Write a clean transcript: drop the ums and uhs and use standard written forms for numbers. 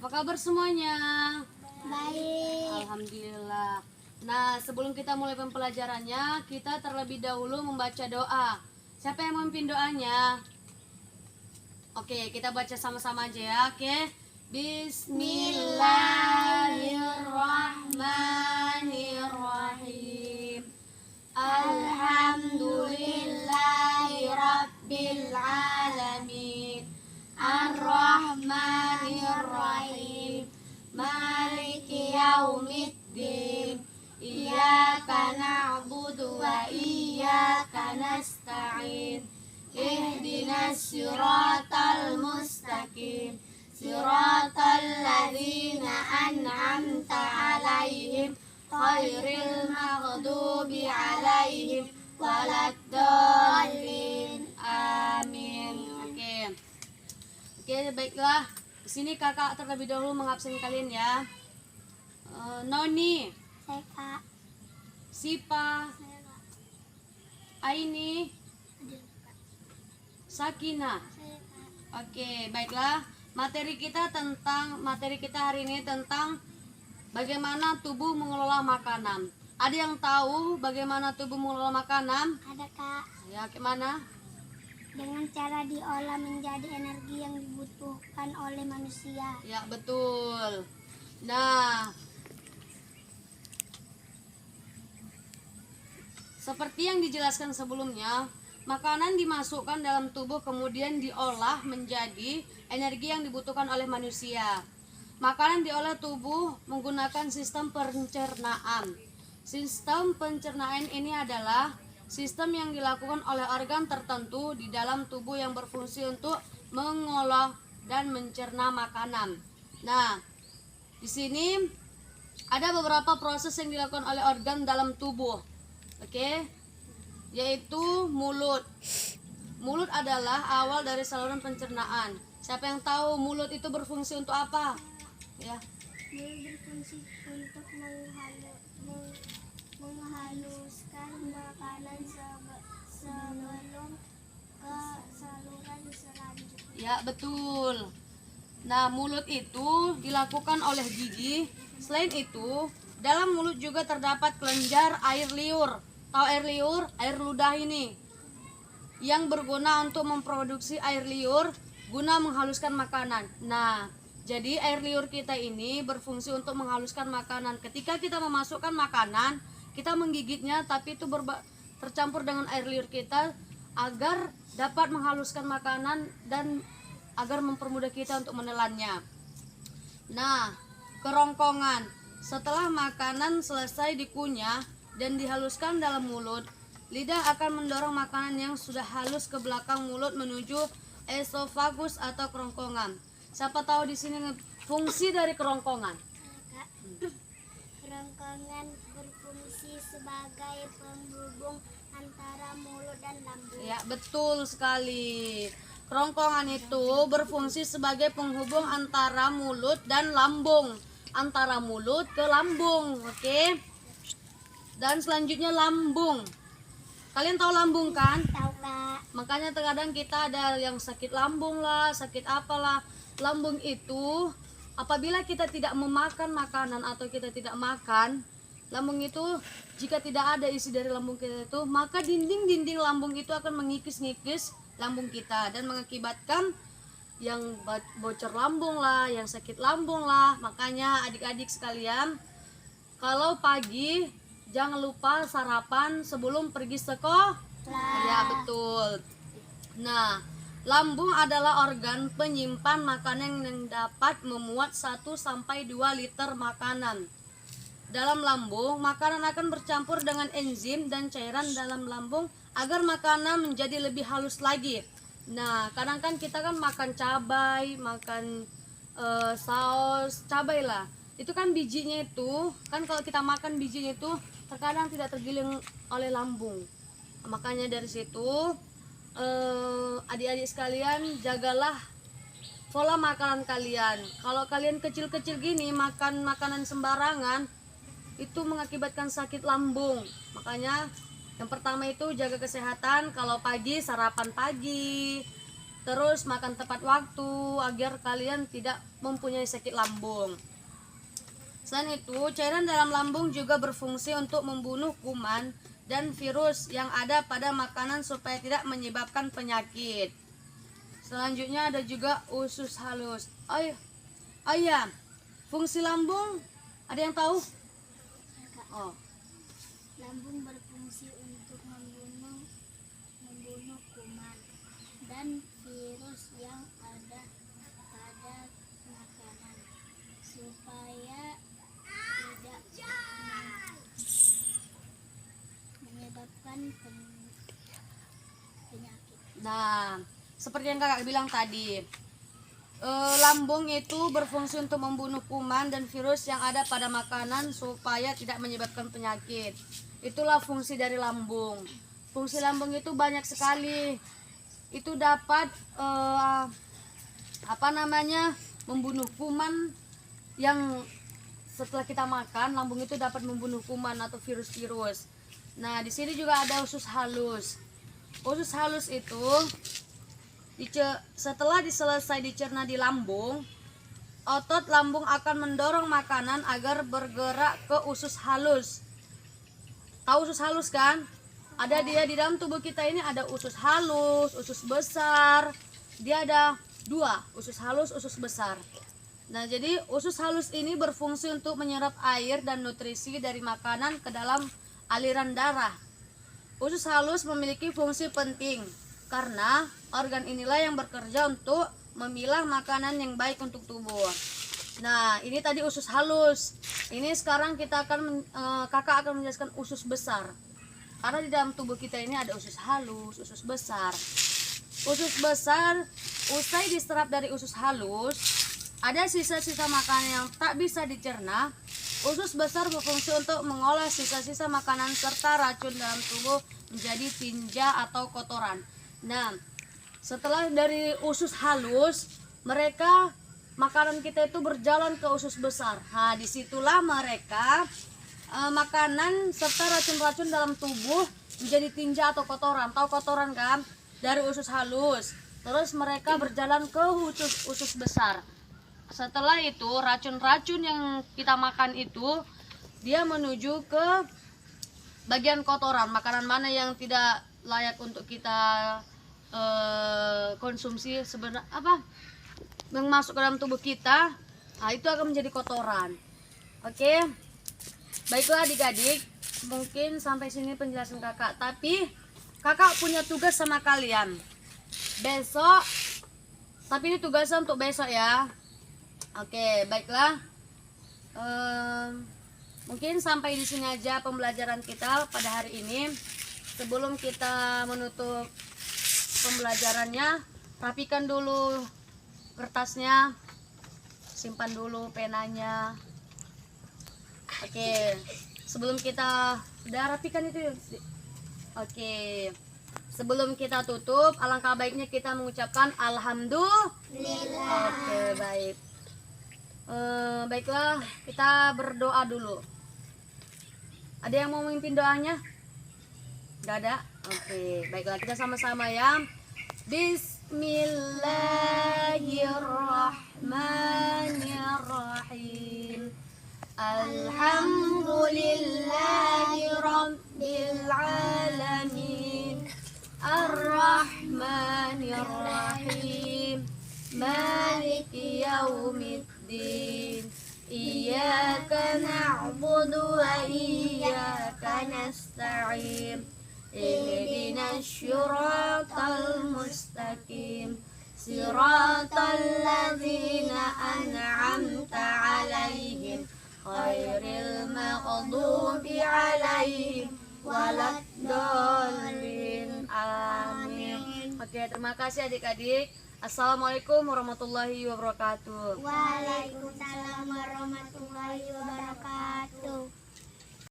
Apa kabar semuanya? Baik. Alhamdulillah. Nah, sebelum kita mulai pembelajarannya, kita terlebih dahulu membaca doa. Siapa yang memimpin doanya? Oke, kita baca sama-sama aja ya. Oke. Bismillahirrahmanirrahim. Alhamdulillahirabbil alamin. Ar-Rahmanir-Rahim. Maliki yaumiddin. Iyyaka na'budu wa iyyaka nasta'in. Ihdinas siratal mustaqim. Siratal ladzina an'amta 'alaihim ghairil maghdubi 'alaihim waladdallin. Amin. Oke, baiklah. Di sini kakak terlebih dahulu mengabsen kalian ya. Noni, Saya Kak. Sipa, Saya Kak. Aini, Adil Kak. Sakina. Saya Kak. Oke, baiklah. Materi kita hari ini tentang bagaimana tubuh mengelola makanan. Ada yang tahu bagaimana tubuh mengelola makanan? Ada Kak. Ya, gimana? Dengan cara diolah menjadi energi yang dibutuhkan oleh manusia. Ya, betul. Nah, seperti yang dijelaskan sebelumnya, makanan dimasukkan dalam tubuh kemudian diolah menjadi energi yang dibutuhkan oleh manusia. Makanan diolah tubuh menggunakan sistem pencernaan. Sistem pencernaan ini adalah sistem yang dilakukan oleh organ tertentu di dalam tubuh yang berfungsi untuk mengolah dan mencerna makanan. Nah, di sini ada beberapa proses yang dilakukan oleh organ dalam tubuh. Oke, yaitu mulut. Mulut adalah awal dari saluran pencernaan. Siapa yang tahu mulut itu berfungsi untuk apa? Ya. Mulut berfungsi untuk menghaluskan makanan sebelum ke saluran selanjutnya. Ya, betul. Nah, mulut itu dilakukan oleh gigi. Selain itu, dalam mulut juga terdapat kelenjar air liur. Tahu air liur? Air ludah ini. Yang berguna untuk memproduksi air liur guna menghaluskan makanan. Nah, jadi air liur kita ini berfungsi untuk menghaluskan makanan. Ketika kita memasukkan makanan, kita menggigitnya tapi itu tercampur dengan air liur kita agar dapat menghaluskan makanan dan agar mempermudah kita untuk menelannya. Nah, kerongkongan. Setelah makanan selesai dikunyah dan dihaluskan dalam mulut, lidah akan mendorong makanan yang sudah halus ke belakang mulut menuju esofagus atau kerongkongan. Siapa tahu di sini fungsi dari kerongkongan? Kak. Kerongkongan berfungsi sebagai penghubung antara mulut dan lambung. Ya, betul sekali. Kerongkongan itu berfungsi sebagai penghubung antara mulut dan lambung. Antara mulut ke lambung, oke? Dan selanjutnya lambung. Kalian tahu lambung kan? Tahu Kak. Makanya terkadang kita ada yang sakit lambung lah, sakit apalah. Lambung itu apabila kita tidak memakan makanan atau kita tidak makan, lambung itu jika tidak ada isi dari lambung kita itu, maka dinding-dinding lambung itu akan mengikis-ngikis lambung kita dan mengakibatkan yang bocor lambung lah, yang sakit lambung lah. Makanya adik-adik sekalian, kalau pagi jangan lupa sarapan sebelum pergi sekolah. Ya, betul. Nah, lambung adalah organ penyimpan makanan yang dapat memuat 1-2 liter makanan. Dalam lambung, makanan akan bercampur dengan enzim dan cairan dalam lambung agar makanan menjadi lebih halus lagi. Nah, kadang kan kita kan makan cabai, makan saus cabai lah. Itu kan bijinya itu, kan kalau kita makan bijinya itu terkadang tidak tergiling oleh lambung. Makanya dari situ adik-adik sekalian, jagalah pola makanan kalian. Kalau kalian kecil-kecil gini makan makanan sembarangan, itu mengakibatkan sakit lambung. Makanya yang pertama itu jaga kesehatan. Kalau pagi sarapan pagi, terus makan tepat waktu agar kalian tidak mempunyai sakit lambung. Selain itu, cairan dalam lambung juga berfungsi untuk membunuh kuman dan virus yang ada pada makanan supaya tidak menyebabkan penyakit. Selanjutnya ada juga usus halus. Oh iya, fungsi lambung ada yang tahu? Oh. Lambung berfungsi untuk membunuh kuman dan virus yang ada pada makanan supaya tidak menyebabkan penyakit. Nah, seperti yang kakak bilang tadi, lambung itu berfungsi untuk membunuh kuman dan virus yang ada pada makanan supaya tidak menyebabkan penyakit. Itulah fungsi dari lambung. Fungsi lambung itu banyak sekali. Itu dapat membunuh kuman yang setelah kita makan, lambung itu dapat membunuh kuman atau virus-virus. Nah, di sini juga ada usus halus. Usus halus itu setelah selesai dicerna di lambung, otot lambung akan mendorong makanan agar bergerak ke usus halus. Tahu usus halus kan? Ada dia di dalam tubuh kita ini ada usus halus, usus besar. Dia ada dua, usus halus, usus besar. Nah, jadi usus halus ini berfungsi untuk menyerap air dan nutrisi dari makanan ke dalam aliran darah. Usus halus memiliki fungsi penting karena organ inilah yang bekerja untuk memilah makanan yang baik untuk tubuh. Nah, ini tadi usus halus. Ini sekarang kakak akan menjelaskan usus besar. Karena di dalam tubuh kita ini ada usus halus, usus besar. Usus besar, usai diserap dari usus halus, ada sisa-sisa makanan yang tak bisa dicerna. Usus besar berfungsi untuk mengolah sisa-sisa makanan serta racun dalam tubuh menjadi tinja atau kotoran. Nah, setelah dari usus halus, makanan kita itu berjalan ke usus besar. Nah, disitulah makanan serta racun-racun dalam tubuh menjadi tinja atau kotoran. Tahu kotoran kan? Dari usus halus. Terus mereka berjalan ke usus besar. Setelah itu racun-racun yang kita makan itu dia menuju ke bagian kotoran. Makanan mana yang tidak layak untuk kita konsumsi yang masuk ke dalam tubuh kita, nah itu akan menjadi kotoran. Oke. Baiklah adik-adik, mungkin sampai sini penjelasan kakak. Tapi kakak punya tugas sama kalian besok. Tapi ini tugasnya untuk besok ya. Oke, baiklah. Mungkin sampai di sini aja pembelajaran kita pada hari ini. Sebelum kita menutup pembelajarannya, rapikan dulu kertasnya, simpan dulu penanya. Oke, sebelum kita udah rapikan itu. Oke, sebelum kita tutup, alangkah baiknya kita mengucapkan alhamdulillah. Oke, baik. Baiklah, kita berdoa dulu. Ada yang mau memimpin doanya? Gak ada? Oke, baiklah kita sama-sama ya. Bismillahirrahmanirrahim. Alhamdulillahi rabbil alamin. Ar-Rahmanir-Rahim. Maliki yaumiddin. Iyyaka na'budu wa iyyaka nasta'in. Ihdinas siratal mustaqim. Siratal ladzina an'amta 'alaihim ghairil maghdubi 'alaihim waladdallin. Amin. Oke, terima kasih adik-adik. Assalamualaikum warahmatullahi wabarakatuh. Waalaikumsalam warahmatullahi wabarakatuh.